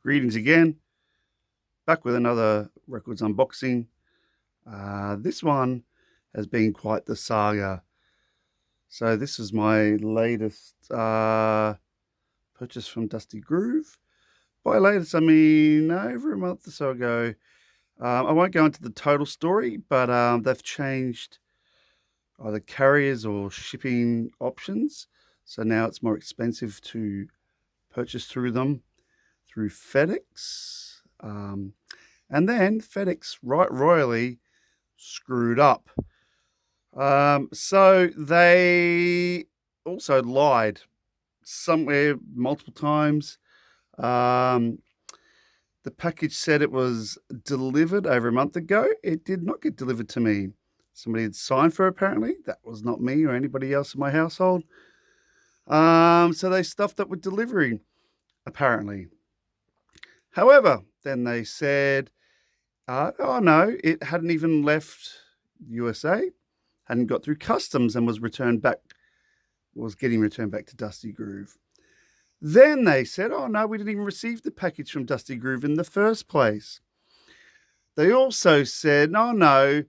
Greetings again, back with another records unboxing. This one has been quite the saga. So this is my latest purchase from Dusty Groove. By latest, I mean over a month or so ago. I won't go into the total story, but they've changed either carriers or shipping options. So now it's more expensive to purchase through them, through FedEx. And then FedEx right royally screwed up. So they also lied somewhere multiple times. The package said it was delivered over a month ago. It did not get delivered to me. Somebody had signed for it, apparently. That was not me or anybody else in my household. So they stuffed up with delivery, apparently. However, then they said, oh no, it hadn't even left USA, hadn't got through customs and was getting returned back to Dusty Groove. Then they said, oh no, we didn't even receive the package from Dusty Groove in the first place. They also said, no,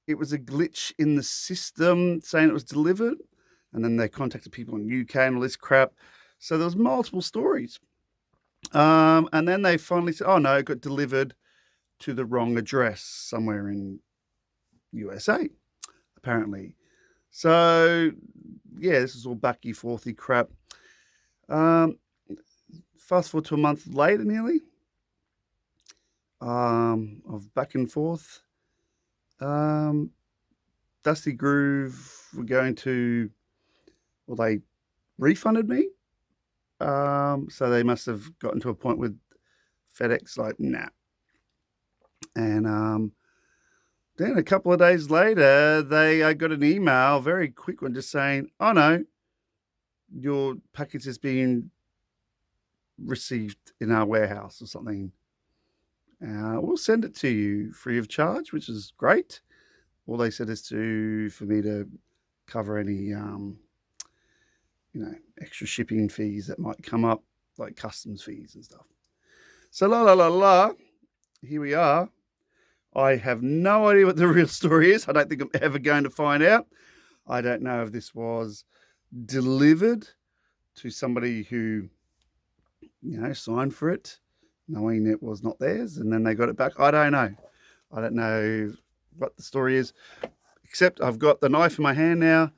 it was a glitch in the system saying it was delivered. And then they contacted people in UK and all this crap. So there was multiple stories. And then they finally said, oh no, it got delivered to the wrong address somewhere in USA, apparently. So yeah, this is all backy forthy crap. Fast forward to a month later nearly, of back and forth. Dusty Groove were going to, well, they refunded me. So they must have gotten to a point with FedEx like, nah. And then a couple of days later, I got an email, very quick one, just saying, oh no, your package has been received in our warehouse or something. We'll send it to you free of charge, which is great. All they said is for me to cover any extra shipping fees that might come up, like customs fees and stuff. So here we are. I have no idea what the real story is. I don't think I'm ever going to find out. I don't know if this was delivered to somebody who, signed for it, knowing it was not theirs, and then they got it back. I don't know. I don't know what the story is, except I've got the knife in my hand now.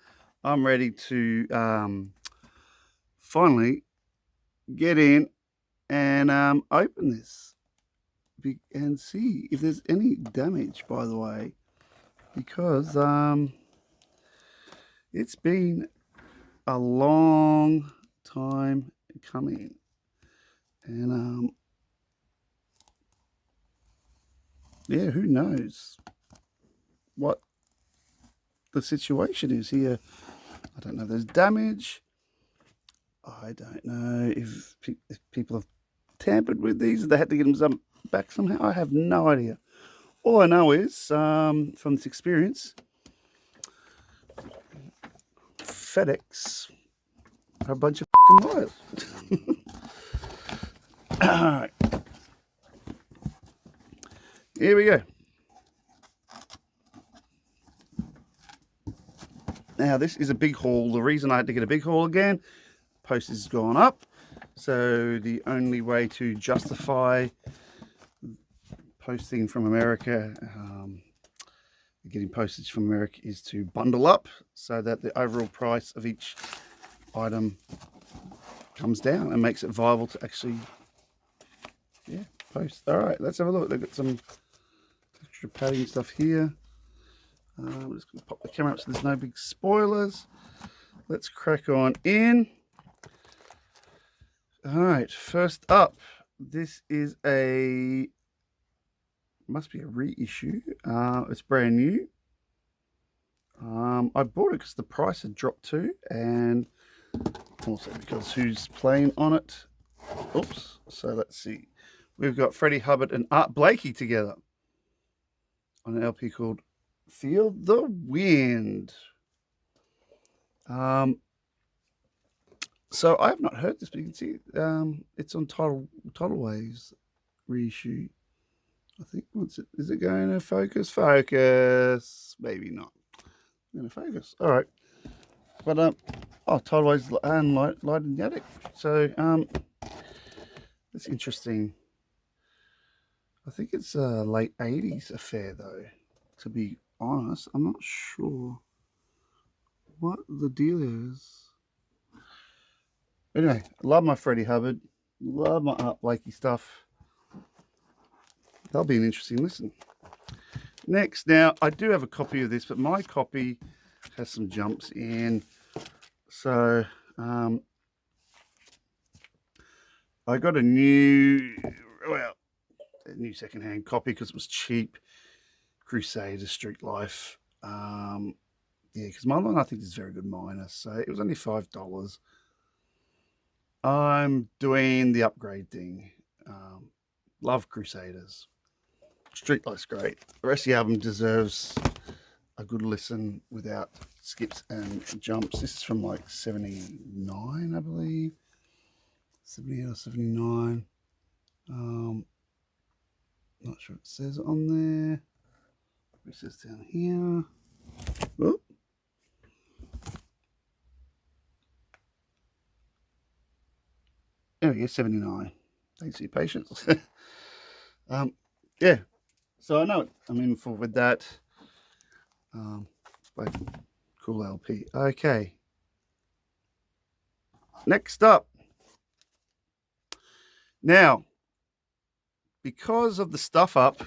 I'm ready to finally get in and open this and see if there's any damage, by the way, because it's been a long time coming. And yeah, who knows what the situation is here. I don't know if there's damage. I don't know if people have tampered with these, if they had to get them back somehow. I have no idea. All I know is, from this experience, FedEx are a bunch of liars. All right. Here we go. Now, this is a big haul. The reason I had to get a big haul again, postage has gone up. So the only way to justify posting from America, getting postage from America, is to bundle up so that the overall price of each item comes down and makes it viable to actually, post. All right, let's have a look. They've got some extra padding stuff here. I'm just going to pop the camera up so there's no big spoilers. Let's crack on in. All right, first up, this is must be a reissue. It's brand new. I bought it because the price had dropped too, and also because who's playing on it. Oops. So let's see. We've got Freddie Hubbard and Art Blakey together on an LP called Feel the Wind. So I have not heard this, but you can see it's on Tidal Waves. reissue. I think, is it going to focus? Focus. Maybe not. Going to focus. All right. But, Tideway's and light in the attic. So, that's interesting. I think it's a late 80s affair, though, to be honest. I'm not sure what the deal is. Anyway, love my Freddie Hubbard. Love my Art Blakey stuff. That'll be an interesting listen. Next, now, I do have a copy of this, but my copy has some jumps in. So, I got a new secondhand copy because it was cheap. Crusader Street Life. Yeah, because my one I think is very good minus. So it was only $5. I'm doing the upgrade thing. Love Crusaders. Street Life's great. The rest of the album deserves a good listen without skips and jumps. This is from like 79, I believe. 78 or 79. Not sure what it says on there. It says down here. Oh. There we go, 79. Thanks for your patience. Yeah. So I know I'm in for with that. Cool LP. Okay. Next up. Now, because of the stuff up,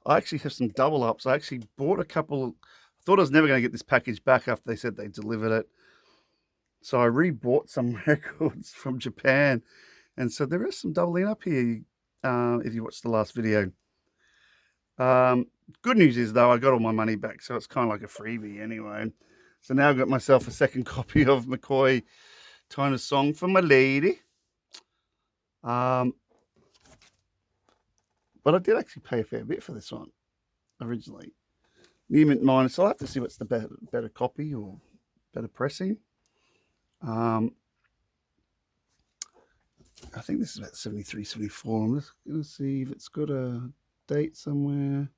I actually have some double ups. I actually bought a couple. Thought I was never going to get this package back after they said they delivered it. So I re-bought some records from Japan. And so there is some doubling up here if you watched the last video. Good news is, though, I got all my money back. So it's kind of like a freebie anyway. So now I've got myself a second copy of McCoy Tyner's Song for My Lady. But I did actually pay a fair bit for this one originally. New Mint minus. I'll have to see what's the better copy or better pressing. I think this is about 73, 74. I'm just going to see if it's got a date somewhere.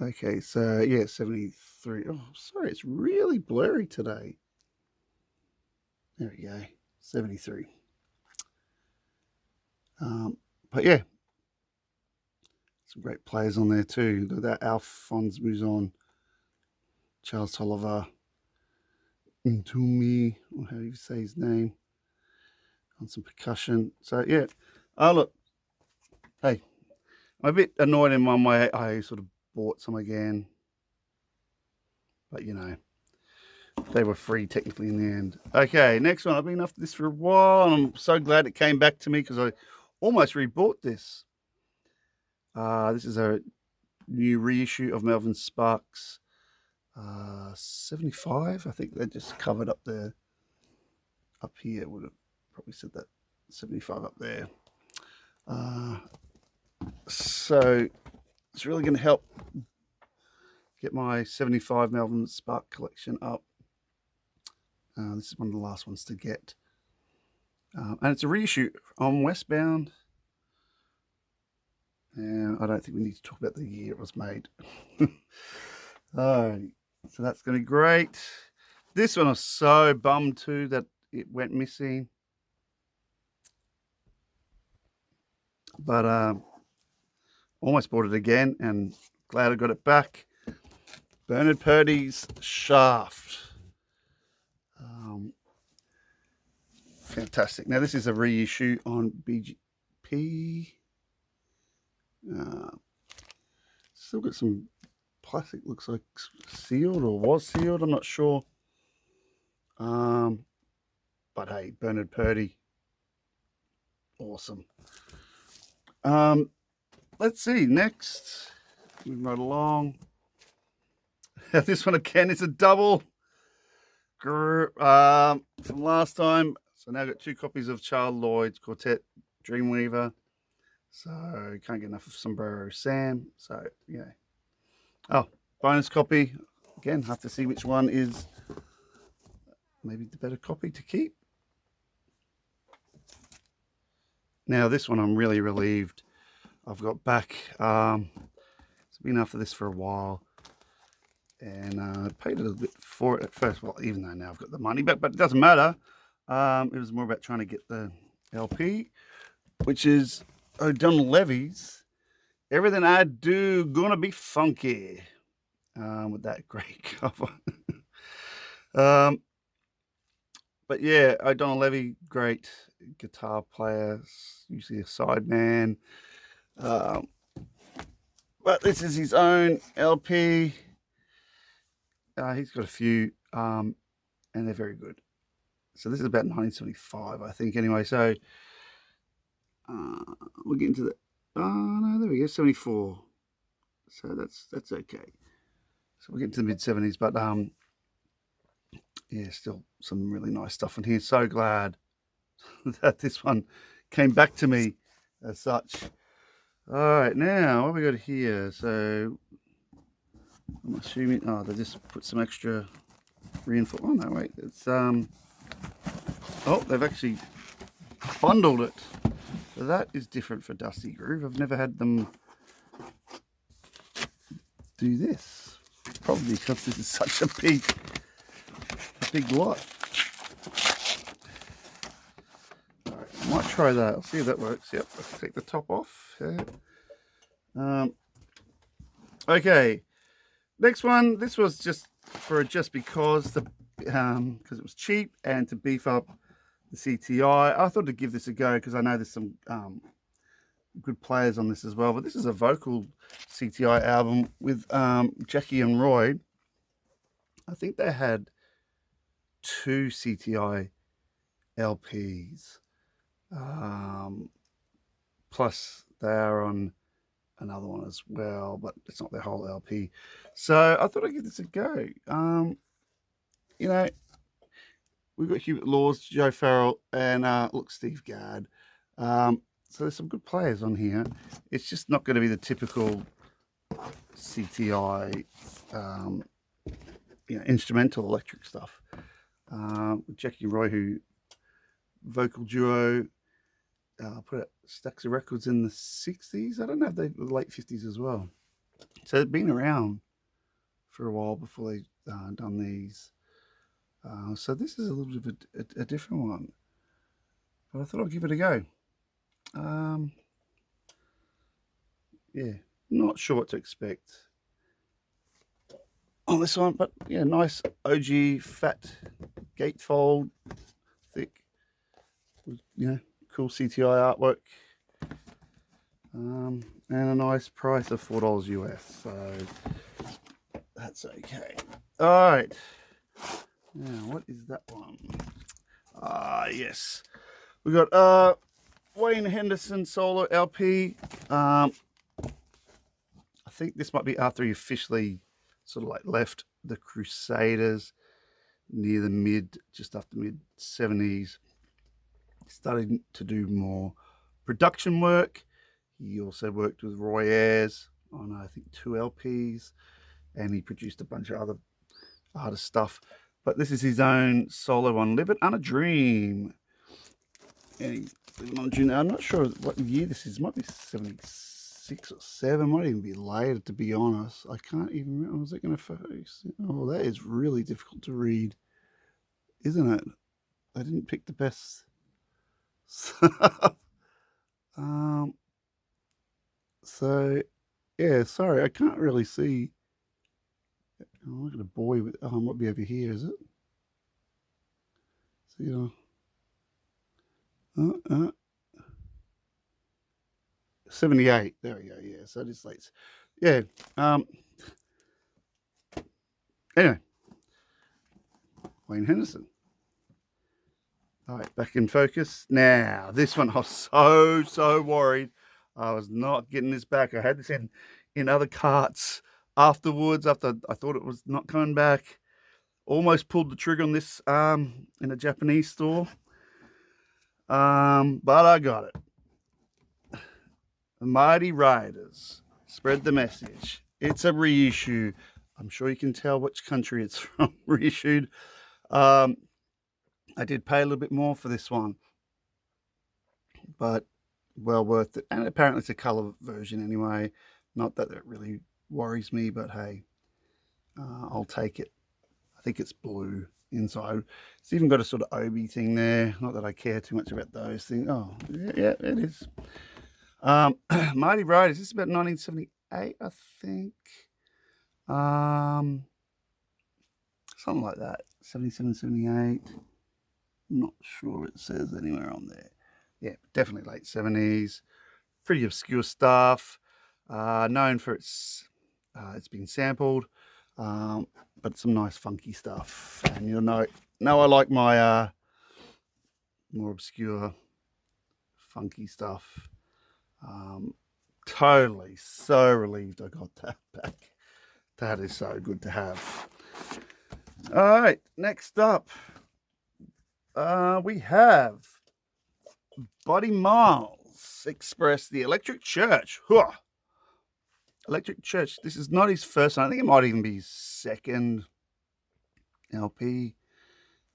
Okay, so yeah, 73. Oh, sorry, it's really blurry today. There we go, 73. But yeah, some great players on there too. Look at that Alphonse Mouzon, Charles Tolliver, Ntumi, or how do you say his name, on some percussion. So yeah, look, hey, I'm a bit annoyed in one way. I sort of bought some again, but you know, they were free technically in the end. Okay, next one. I've been after this for a while, and I'm so glad it came back to me because I almost rebought this. This is a new reissue of Melvin Sparks 75. I think they just covered up there. Up here would have probably said that 75 up there. So it's really going to help get my 75 Melvin Spark collection up. This is one of the last ones to get. And it's a reissue on Westbound. And I don't think we need to talk about the year it was made. Alrighty, so that's going to be great. This one I was so bummed too that it went missing. But almost bought it again and glad I got it back. Bernard Purdy's Shaft. Fantastic. Now this is a reissue on BGP. Still got some plastic, looks like sealed or was sealed, I'm not sure. But hey, Bernard Purdy, awesome. Let's see, next, moving right along. This one again is a double from last time. So now I've got two copies of Charles Lloyd's Quartet Dreamweaver. So can't get enough of Sombrero Sam. So yeah. Oh, bonus copy. Again, have to see which one is maybe the better copy to keep. Now this one I'm really relieved I've got back. It's been after this for a while, and I paid a little bit for it at first. Well, even though now I've got the money back, but it doesn't matter. It was more about trying to get the LP, which is O'Donnell Levy's Everything I Do Gonna Be Funky, with that great cover. But yeah, O'Donnell Levy, great guitar player, usually a sideman. But this is his own LP. He's got a few, and they're very good. So this is about 1975, I think. Anyway, so we'll get into the. Oh no, there we go, 74. So that's okay. So we'll get into the mid 70s, but yeah, still some really nice stuff in here. So glad that this one came back to me as such. All right, now what have we got here? So I'm assuming, oh, they just put some extra reinforcement. Oh no, wait, it's oh, they've actually bundled it. So that is different for Dusty Groove. I've never had them do this. Probably because this is such a big lot. All right, I might try that. I'll see if that works. Yep, I'll take the top off. Yeah. Okay, next one. This was just because it was cheap and to beef up the CTI. I thought to give this a go because I know there's some good players on this as well. But this is a vocal CTI album with Jackie and Roy. I think they had 2 CTI LPs. Plus they are on another one as well, but it's not their whole LP. So I thought I'd give this a go. You know, we've got Hubert Laws, Joe Farrell, and look, Steve Gadd. So there's some good players on here. It's just not going to be the typical CTI, instrumental electric stuff. With Jackie and Roy, who vocal duo, put out stacks of records in the 60s. I don't know if they were late 50s as well. So they've been around for a while before they done these. So this is a little bit of a different one. But I thought I'd give it a go. Yeah, not sure what to expect on this one, but yeah, nice OG fat gatefold, thick, cool CTI artwork, and a nice price of $4 US. So that's okay. All right. Now, what is that one? Yes, we got Wayne Henderson solo LP. I think this might be after he officially sort of like left the Crusaders near the just after mid 70s. Started to do more production work. He also worked with Roy Ayers on, I think, 2 LPs, and he produced a bunch of other artist stuff. But this is his own solo one, Living on a Dream. And I'm not sure what year this is. It might be 76 or 7. Might even be later, to be honest. I can't even remember. Was it going to focus? Oh, that is really difficult to read, isn't it? I didn't pick the best stuff. So, yeah, sorry, I can't really see. Oh, look at a boy with, might be over here, is it? See, 78. There we go. Yeah, so it is late. Yeah. Anyway, Wayne Henderson. All right, back in focus. Now, this one, I was so worried. I was not getting this back. I had this in other carts afterwards, after I thought it was not coming back. Almost pulled the trigger on this in a Japanese store. But I got it. The Mighty Riders, Spread the Message. It's a reissue. I'm sure you can tell which country it's from, reissued. I did pay a little bit more for this one, but well worth it. And apparently it's a colour version anyway. Not that it really worries me, but hey, I'll take it. I think it's blue inside. It's even got a sort of obi thing there. Not that I care too much about those things. Oh, yeah, it is. Marty Road, is this about 1978, I think? Something like that. 77, 78. Not sure it says anywhere on there. Yeah, definitely late 70s. Pretty obscure stuff. Known for it's been sampled, but some nice funky stuff. And you'll know I like my more obscure funky stuff. Totally so relieved I got that back. That is so good to have. All right, next up, we have Buddy Miles Express, the Electric Church. Huh. Electric Church. This is not his first one. I think it might even be his second LP.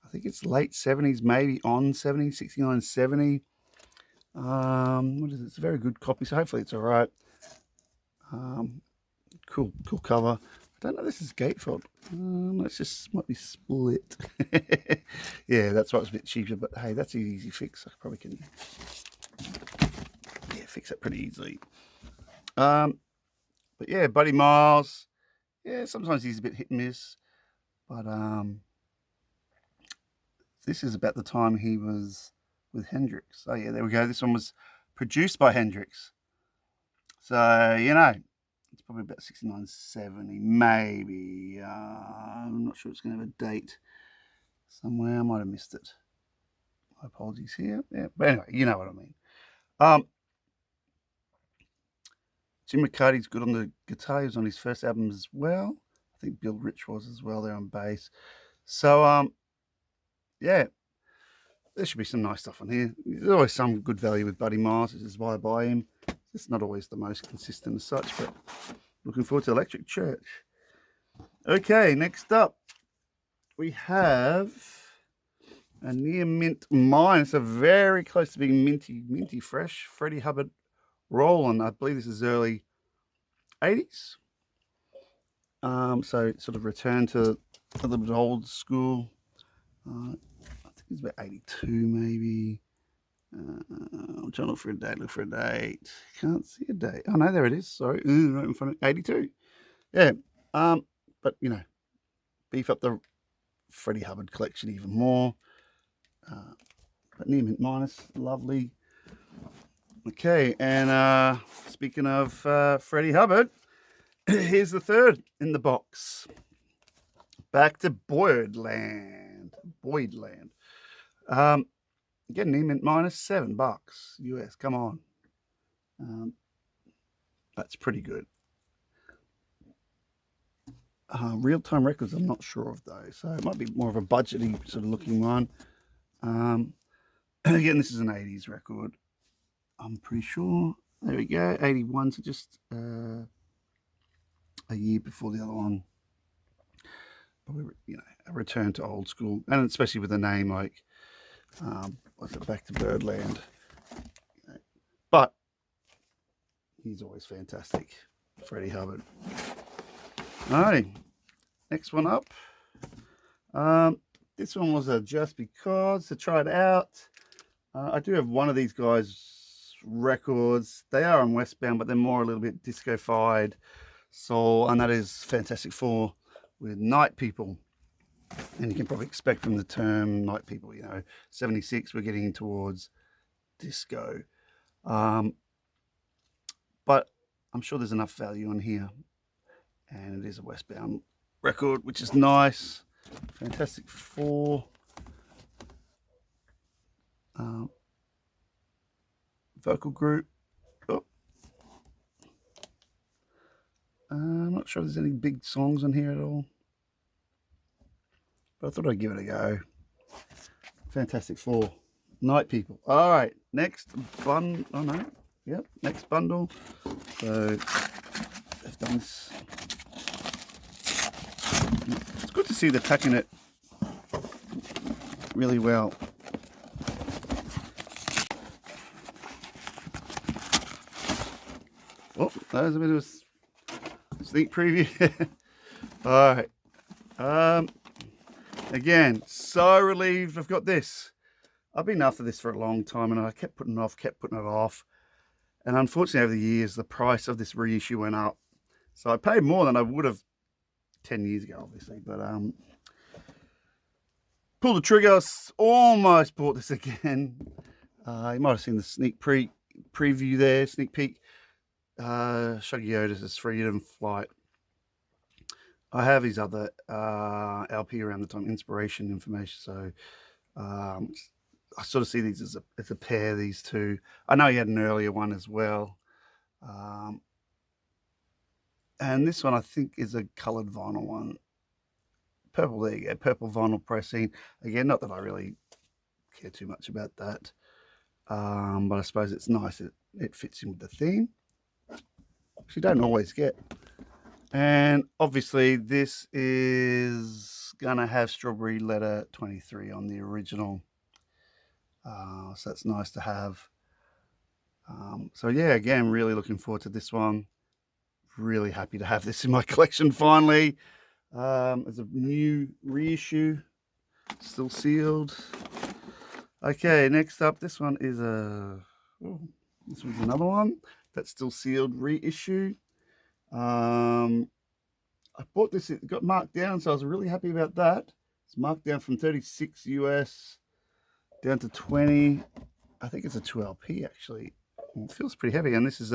I think it's late 70s, maybe on 70, 69, 70. What is it? It's a very good copy, so hopefully it's all right. Cool cover. I don't know, this is gatefold. Let's just, might be split. Yeah, that's why it's a bit cheaper, but hey, that's an easy fix. I probably can, yeah, fix it pretty easily. But yeah, Buddy Miles. Yeah, sometimes he's a bit hit and miss, but this is about the time he was with Hendrix. Oh yeah, there we go. This one was produced by Hendrix. So, you know, it's probably about 69, 70, maybe. I'm not sure it's going to have a date somewhere. I might have missed it. My apologies here. Yeah, but anyway, you know what I mean. Jim McCarty's good on the guitar. He was on his first album as well. I think Bill Rich was as well there on bass. So, yeah, there should be some nice stuff on here. There's always some good value with Buddy Miles. This is why I buy him. It's not always the most consistent as such, but looking forward to Electric Church. Okay, next up, we have a near mint mine. It's a very close to being minty fresh Freddie Hubbard Roland. I believe this is early 80s. So sort of return to a little bit old school. I think it's about 82 maybe. I'm trying to look for a date. Can't see a date. Oh no, there it is. Sorry, right in front of 82. Yeah. But you know, beef up the Freddie Hubbard collection even more. But near mint minus, lovely. Okay, and speaking of Freddie Hubbard, here's the third in the box. Back to Boydland. Again, near mint minus $7 US. Come on. That's pretty good. Real-time records, I'm not sure of those. So it might be more of a budgety sort of looking one. Again, this is an 80s record. I'm pretty sure. There we go. 81, so just a year before the other one. Probably, you know, a return to old school. And especially with a name like, what's it, Back to Birdland. You know, but he's always fantastic. Freddie Hubbard. Alrighty, next one up. This one was a just because to try it out. I do have one of these guys' records. They are on Westbound, but they're more a little bit disco-fied soul, and that is Fantastic Four with Night People. And you can probably expect from the term Night People, you know, 76, we're getting towards disco. But I'm sure there's enough value on here. And it is a Westbound record, which is nice. Fantastic Four. Vocal group. Oh. I'm not sure if there's any big songs on here at all. But I thought I'd give it a go. Fantastic Four. Night People. All right. Next bundle. Oh, no. Yep. Next bundle. So they've done this. It's good to see they're packing it really well. Oh, that was a bit of a sneak preview. All right. Again, so relieved I've got this. I've been after this for a long time, and I kept putting it off. And unfortunately, over the years, the price of this reissue went up. So I paid more than I would have 10 years ago, obviously. But pulled the trigger, almost bought this again. You might have seen the sneak preview there, sneak peek. Shuggy Otis' Freedom Flight. I have his other LP around the time, Inspiration Information. So I sort of see these as a pair, these two. I know he had an earlier one as well. And this one I think is a coloured vinyl one. Purple, there you go, purple vinyl pressing. Again, not that I really care too much about that. But I suppose it's nice. It fits in with the theme, which you don't always get. And obviously this is going to have Strawberry Letter 23 on the original. So that's nice to have. So yeah, again, really looking forward to this one. Really happy to have this in my collection finally. It's a new reissue, still sealed. Okay, next up, this one is this one's another one that's still sealed reissue. I bought this, it got marked down, so I was really happy about that. It's marked down from 36 US down to 20. I think it's a 2LP actually. Well, it feels pretty heavy, and this is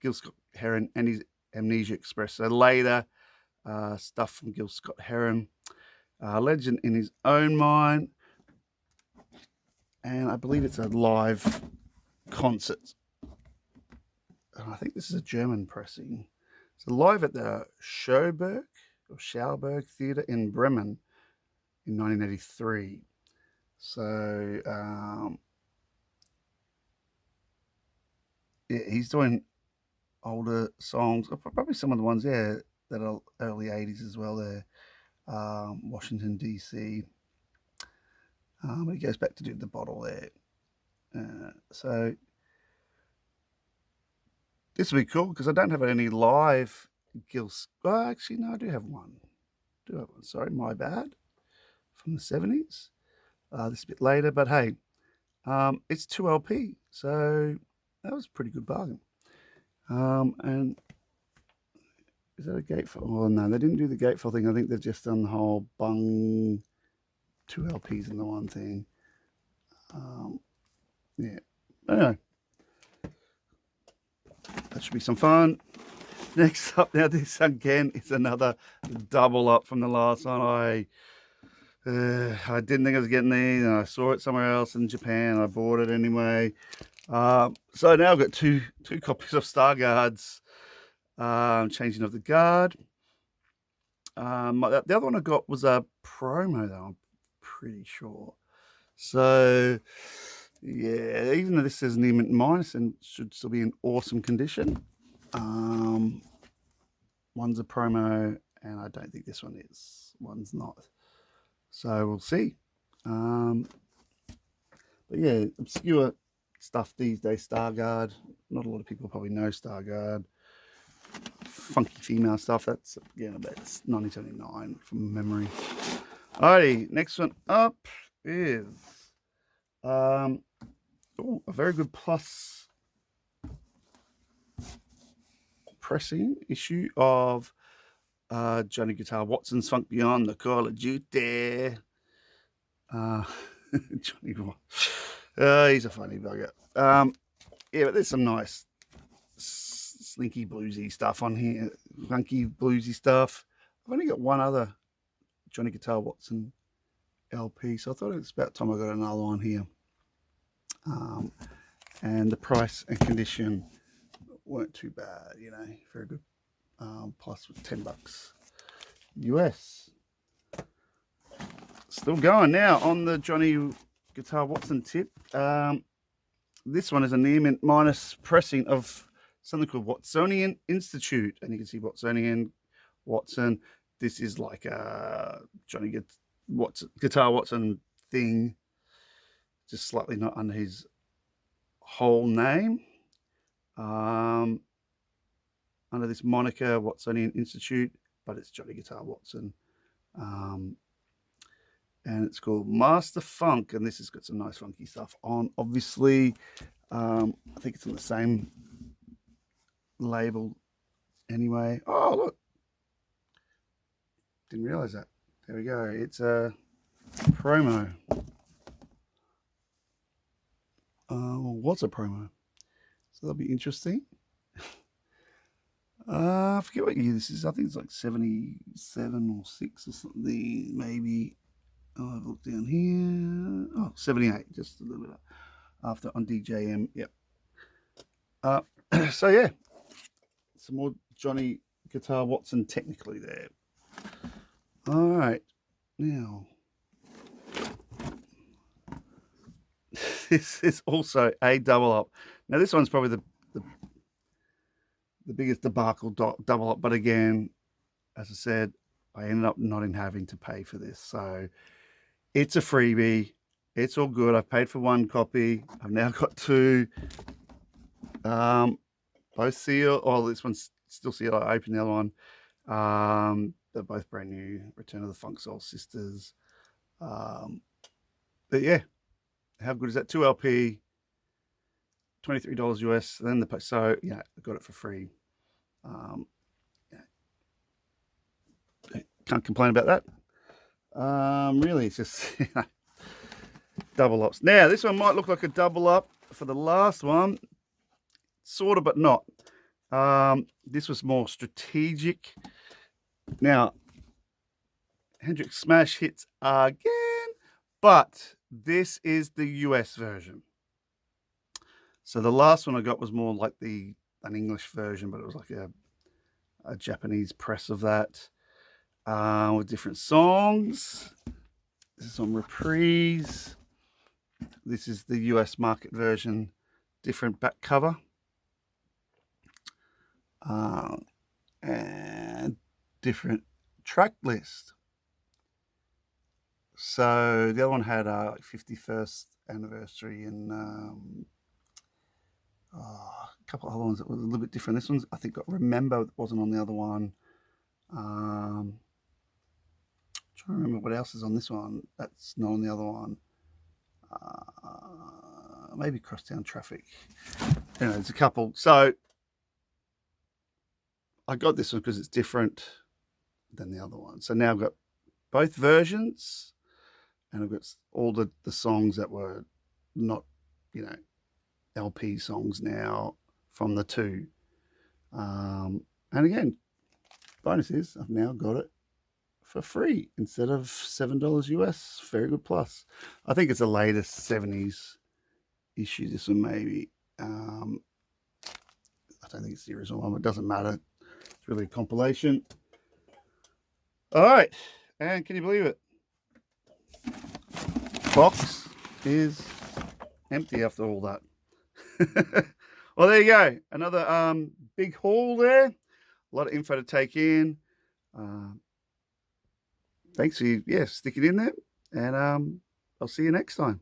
Gil Scott-Heron and his Amnesia Express. So later stuff from Gil Scott-Heron, legend in his own mind, and I believe it's a live concert. And I think this is a German pressing. So live at the Schauberg Theatre in Bremen in 1983. So yeah, he's doing older songs, probably some of the ones there that are early 80s as well there. Washington, D.C. But he goes back to do the bottle there. So this will be cool because I don't have any live Gil. Oh, actually, no, I do have one. Sorry, my bad. From the 70s. This is a bit later, but hey, it's 2LP, so that was a pretty good bargain. And is that a gatefold? Oh no, they didn't do the gatefold thing. I think they've just done the whole bung 2 LPs in the one thing. Yeah. Anyway, that should be some fun. Next up, now this again is another double up from the last one. I didn't think I was getting these, and I saw it somewhere else in Japan. I bought it anyway. So now I've got two copies of Starguards, Changing of the Guard. The other one I got was a promo, though, I'm pretty sure. So yeah, even though this says near mint minus and should still be in awesome condition, one's a promo, and I don't think this one is. One's not. So we'll see. But yeah, obscure stuff these days. Starguard. Not a lot of people probably know Starguard. Funky female stuff. That's again about 1979 from memory. Alrighty, next one up is a very good plus pressing issue of Johnny Guitar Watson's Funk Beyond the Call of Duty. Johnny, he's a funny bugger. Yeah, but there's some nice slinky bluesy stuff on here, funky bluesy stuff. I've only got one other Johnny Guitar Watson LP, so I thought it was about time I got another one here. And the price and condition weren't too bad, you know, very good. Plus with $10 US. Still going now on the Johnny Guitar Watson tip. This one is a near mint minus pressing of something called Watsonian Institute, and you can see Watsonian Watson. This is like a Johnny Guitar Watson thing, just slightly not under his whole name. under this moniker, Watsonian Institute, but it's Johnny Guitar Watson. And it's called Master Funk, and this has got some nice funky stuff on. Obviously, I think it's on the same label anyway. Oh, look. Didn't realize that. There we go. It's a promo. What's a promo? So that'll be interesting. I forget what year this is. I think it's like 77 or 6 or something, maybe. I'll have a look down here. Oh, 78, just a little bit after on DJM. Yep. So yeah, some more Johnny Guitar Watson technically there. All right, now this is also a double up. Now this one's probably the biggest debacle double up, but again, as I said, I ended up not having to pay for this, so it's a freebie. It's all good. I've paid for one copy. I've now got two. Both sealed. Oh, this one's still sealed. I opened the other one. They're both brand new. Return of the Funk Soul Sisters. But yeah, how good is that? 2 LP, $23 US. Then so yeah, I got it for free. Yeah. Can't complain about that. Really, it's just double ups. Now, this one might look like a double up for the last one, sort of, but not. This was more strategic. Now, Hendrix smash hits again, but this is the US version. So the last one I got was more like an English version, but it was like a Japanese press of that. With different songs. This is on Reprise. This is the US market version, different back cover. And different track list. So the other one had like 51st anniversary and a couple of other ones that was a little bit different. This one's, I think, got Remember, that wasn't on the other one. Trying to remember what else is on this one. That's not on the other one. Maybe Crosstown Traffic. Anyway, there's a couple. So I got this one because it's different than the other one. So now I've got both versions, and I've got all the songs that were not, LP songs now from the two. And again, bonus is I've now got it for free instead of $7 US. Very good plus. I think it's the latest 70s issue. This one maybe. I don't think it's the original one, but it doesn't matter. It's really a compilation. All right, and can you believe it? Box is empty after all that. Well, there you go. Another big haul there. A lot of info to take in. Thanks for sticking in there, and I'll see you next time.